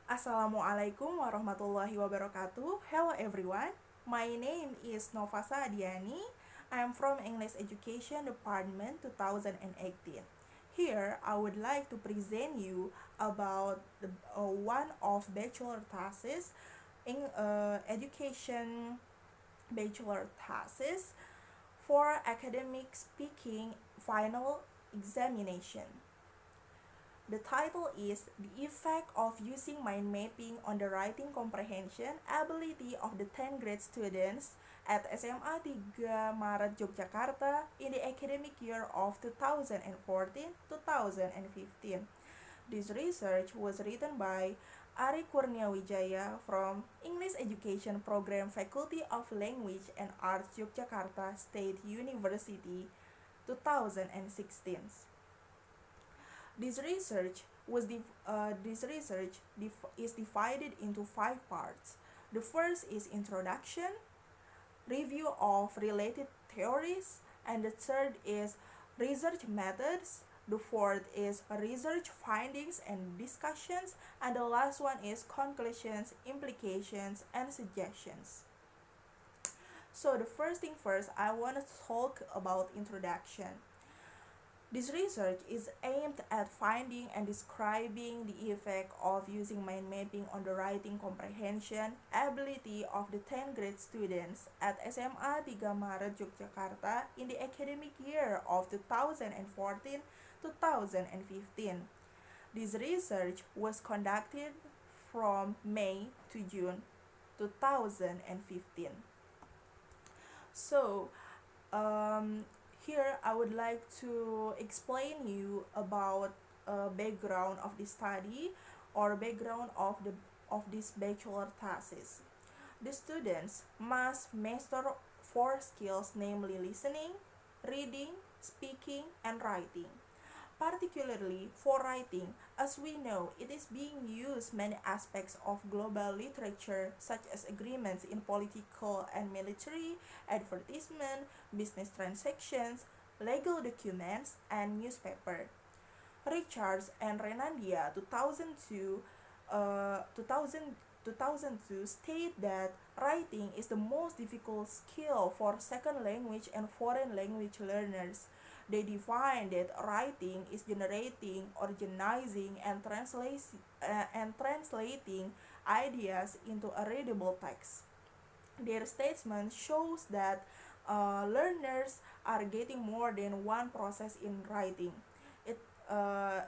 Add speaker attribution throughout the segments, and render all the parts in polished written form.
Speaker 1: Assalamualaikum warahmatullahi wabarakatuh. Hello everyone. My name is Novasa Adiyani. I'm from English Education Department 2018. Here, I would like to present you about one of bachelor thesis in education bachelor thesis for academic speaking final examination. The title is The Effect of Using Mind Mapping on the Writing Comprehension Ability of the 10th grade students at SMA 3 Maret Yogyakarta in the academic year of 2014-2015. This research was written by Ari Kurniawijaya from English Education Program Faculty of Language and Arts Yogyakarta State University 2016. This research is divided into five parts. The first is introduction, review of related theories, and the third is research methods. The fourth is research findings and discussions, and the last one is conclusions, implications, and suggestions. So the first thing first, I want to talk about introduction. This research is aimed at finding and describing the effect of using mind mapping on the writing comprehension ability of the 10th grade students at SMA 3 Maret Yogyakarta in the academic year of 2014-2015. This research was conducted from May to June 2015. So, um, here I would like to explain you about background of the study or background of this bachelor thesis. The students must master four skills, namely listening, reading, speaking, and writing. Particularly for writing, as we know, it is being used many aspects of global literature such as agreements in political and military, advertisement, business transactions, legal documents, and newspaper. Richards and Renandia 2002 state that writing is the most difficult skill for second language and foreign language learners. They define that writing is generating, organizing, and translating ideas into a readable text. Their statement shows that learners are getting more than one process in writing. It uh,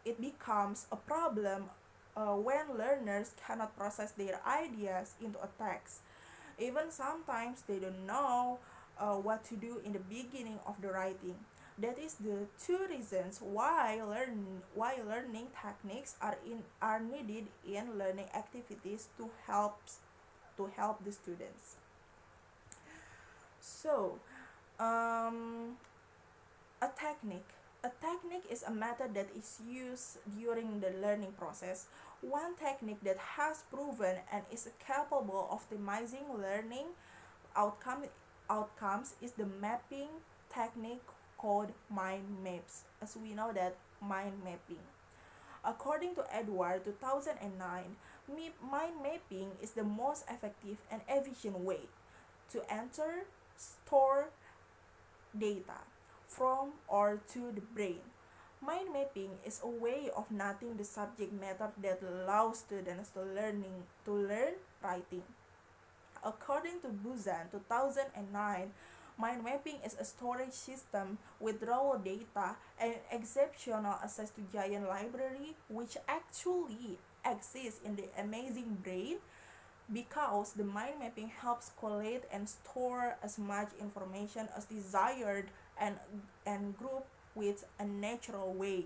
Speaker 1: it becomes a problem when learners cannot process their ideas into a text. Even sometimes they don't know what to do in the beginning of the writing. That is the two reasons why learning techniques are needed in learning activities to help the students. So, um, a technique. A technique is a method that is used during the learning process. One technique that has proven and is capable of optimizing learning outcome, outcomes is the mapping technique called mind maps. As we know that mind mapping. According to Edward 2009, mind mapping is the most effective and efficient way to enter, store, data from or to the brain. Mind mapping is a way of noting the subject matter that allows students to learn writing. According to Buzan 2009, mind mapping is a storage system with raw data and exceptional access to giant library which actually exists in the amazing brain because the mind mapping helps collate and store as much information as desired and group with a natural way.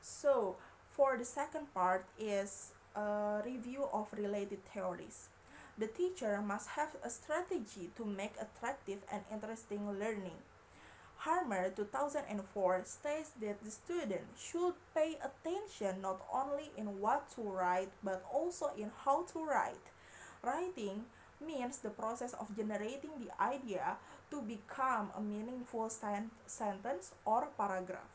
Speaker 1: So for the second part is a review of related theories. The teacher must have a strategy to make attractive and interesting learning. Harmer 2004 states that the student should pay attention not only in what to write but also in how to write. Writing means the process of generating the idea to become a meaningful sentence or paragraph.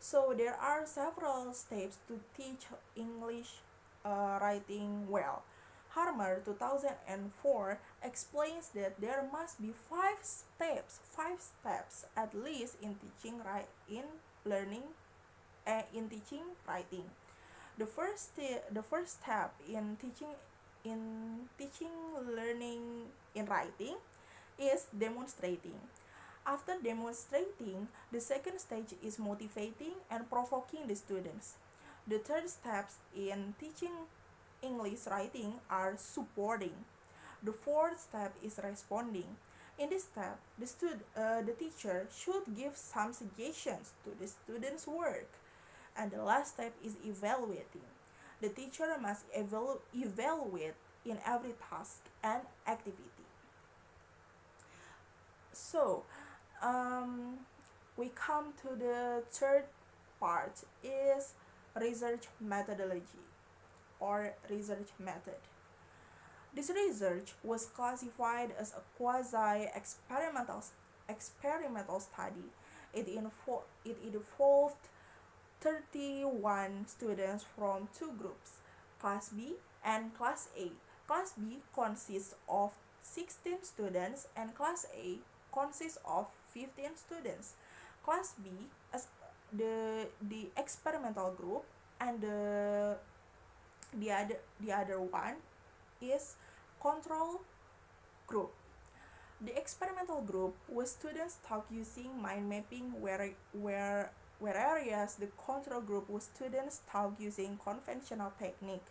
Speaker 1: So there are several steps to teach English writing well. Harmer 2004 explains that there must be five steps at least in teaching in learning in teaching writing. The first step in teaching learning in writing is demonstrating. After demonstrating, the second stage is motivating and provoking the students. The third steps in teaching English writing are supporting. The fourth step is responding. In this step, the teacher should give some suggestions to the students' work. And the last step is evaluating. The teacher must evaluate in every task and activity. So, um, we come to the third part is research methodology or research method. This research was classified as a quasi experimental study. It involved 31 students from two groups, Class B and Class A. Class B consists of 16 students and Class A consists of 15 students. Class B as the experimental group and the other one is control group. The experimental group was students taught using mind mapping whereas the control group was students taught using conventional technique.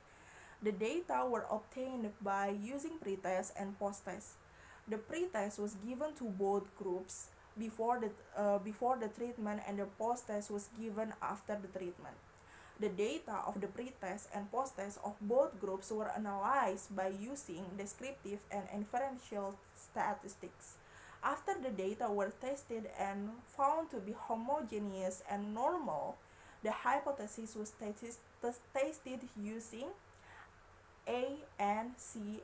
Speaker 1: The data were obtained by using pretest and posttest. The pretest was given to both groups before the treatment and the posttest was given after the treatment. The data of the pretest and posttest of both groups were analyzed by using descriptive and inferential statistics. After the data were tested and found to be homogeneous and normal, the hypothesis was tested using ANCOVA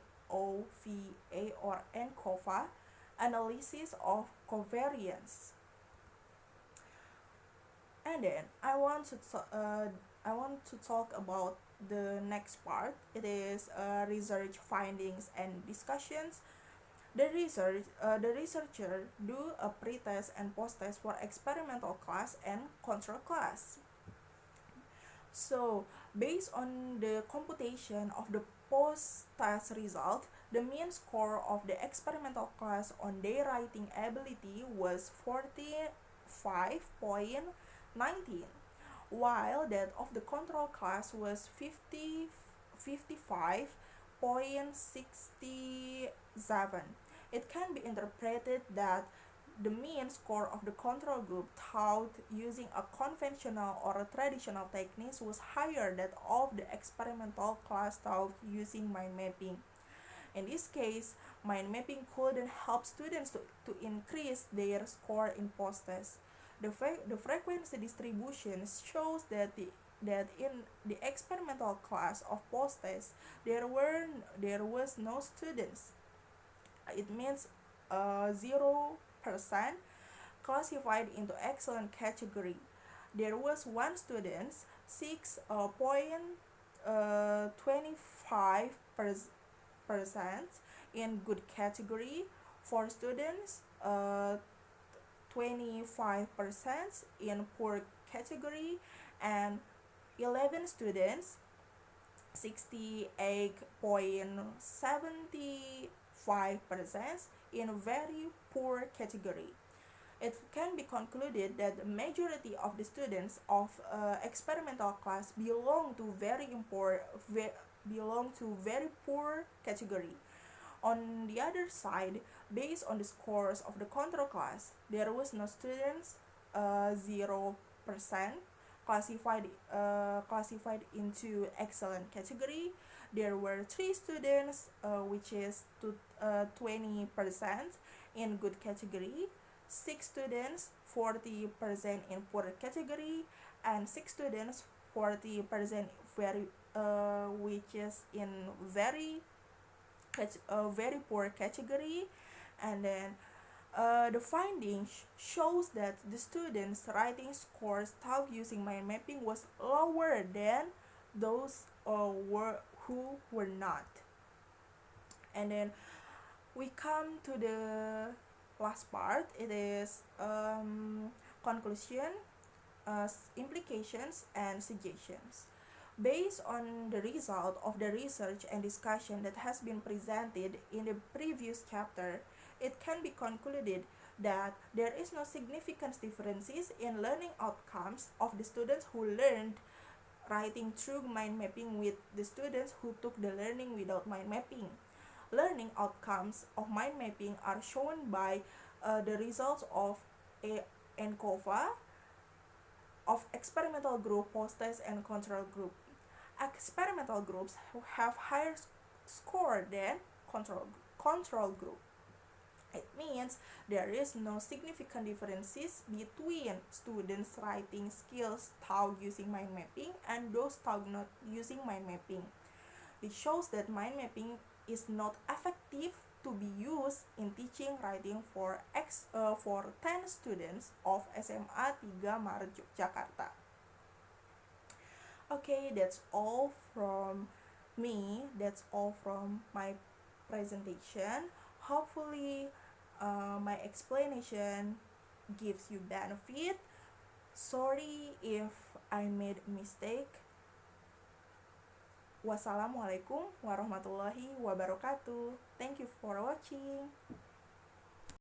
Speaker 1: or ANCOVA analysis of covariance. And then I want to talk about the next part. It is research findings and discussions. The researcher do a pretest and posttest for experimental class and control class. So, based on the computation of the post-test result, the mean score of the experimental class on their writing ability was 45.19, while that of the control class was 55.67. It can be interpreted that the mean score of the control group taught using a conventional or a traditional techniques was higher than of the experimental class taught using mind mapping. In this case, mind mapping couldn't help students to increase their score in post-test. The frequency distribution shows that in the experimental class of post-test, there was no students. It means 0% classified into excellent category. There was one student 6.25% in good category, 4 students 25% in poor category, and 11 students 68.75% in very poor category. It can be concluded that the majority of the students of experimental class belong to very poor category. On the other side, based on the scores of the control class, there was no students 0% classified into excellent category. There were 3 students which is 20% in good category, 6 students 40% in poor category, and 6 students 40% very which is in very poor category. And then The findings shows that the students' writing scores taught using mind mapping was lower than those who were not. And then we come to the last part. It is conclusion, implications, and suggestions. Based on the result of the research and discussion that has been presented in the previous chapter, it can be concluded that there is no significant differences in learning outcomes of the students who learned writing through mind mapping with the students who took the learning without mind mapping. Learning outcomes of mind mapping are shown by the results of a ANCOVA of experimental group, post-test, and control group. Experimental groups have higher score than control group. It means there is no significant differences between students' writing skills taught using mind mapping and those taught not using mind mapping. It shows that mind mapping is not effective to be used in teaching writing for 10 students of SMA 3 Maret Yogyakarta. Okay, that's all from me. That's all from my presentation. Hopefully, my explanation gives you benefit. Sorry if I made a mistake. Wassalamualaikum warahmatullahi wabarakatuh. Thank you for watching.